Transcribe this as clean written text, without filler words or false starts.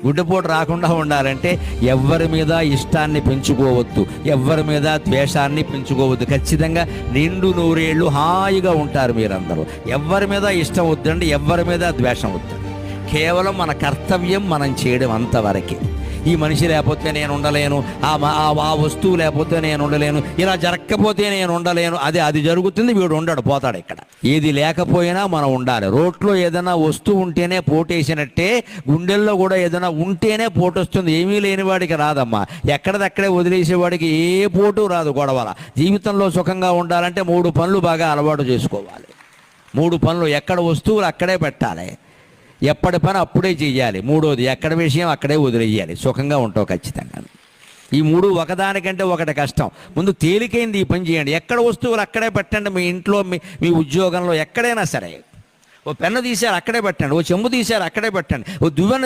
గుడ్డపోటు రాకుండా ఉండాలంటే ఎవ్వరి మీద ఇష్టాన్ని పెంచుకోవద్దు, ఎవ్వరి మీద ద్వేషాన్ని పెంచుకోవద్దు. ఖచ్చితంగా నిండు నూరేళ్ళు హాయిగా ఉంటారు మీరందరూ. ఎవ్వరి మీద ఇష్టం వద్దండి, ఎవ్వరి మీద ద్వేషం వద్దండి. కేవలం మన కర్తవ్యం మనం చేయడం అంతవరకే. ఈ మనిషి లేకపోతే నేను ఉండలేను, ఆ వస్తువు లేకపోతే నేను ఉండలేను, ఇలా జరగకపోతే నేను ఉండలేను, అది జరుగుతుంది, వీడు ఉండడు, పోతాడు. ఇక్కడ ఏది లేకపోయినా మనం ఉండాలి. రోడ్లో ఏదైనా వస్తువు ఉంటేనే పోటేసినట్టే గుండెల్లో కూడా ఏదైనా ఉంటేనే పోటు వస్తుంది. ఏమీ లేని వాడికి రాదమ్మా. ఎక్కడిదక్కడే వదిలేసేవాడికి ఏ పోటు రాదు, గొడవల. జీవితంలో సుఖంగా ఉండాలంటే 3 పనులు బాగా అలవాటు చేసుకోవాలి. 3 పనులు, ఎక్కడ వస్తువులు అక్కడే పెట్టాలి, ఎప్పటి పని అప్పుడే చెయ్యాలి. 3వది, ఎక్కడ విషయం అక్కడే వదిలేయాలి. సుఖంగా ఉంటావు ఖచ్చితంగా. ఈ 3 ఒకదానికంటే ఒకటి కష్టం. ముందు తేలికైంది ఈ పని చేయండి. ఎక్కడ వస్తువులు అక్కడే పెట్టండి. మీ ఇంట్లో, మీ ఉద్యోగంలో ఎక్కడైనా సరే. ఓ పెన్ను తీశారు అక్కడే పెట్టండి, ఓ చెంబు తీశారు అక్కడే పెట్టండి, ఓ దువ్వెన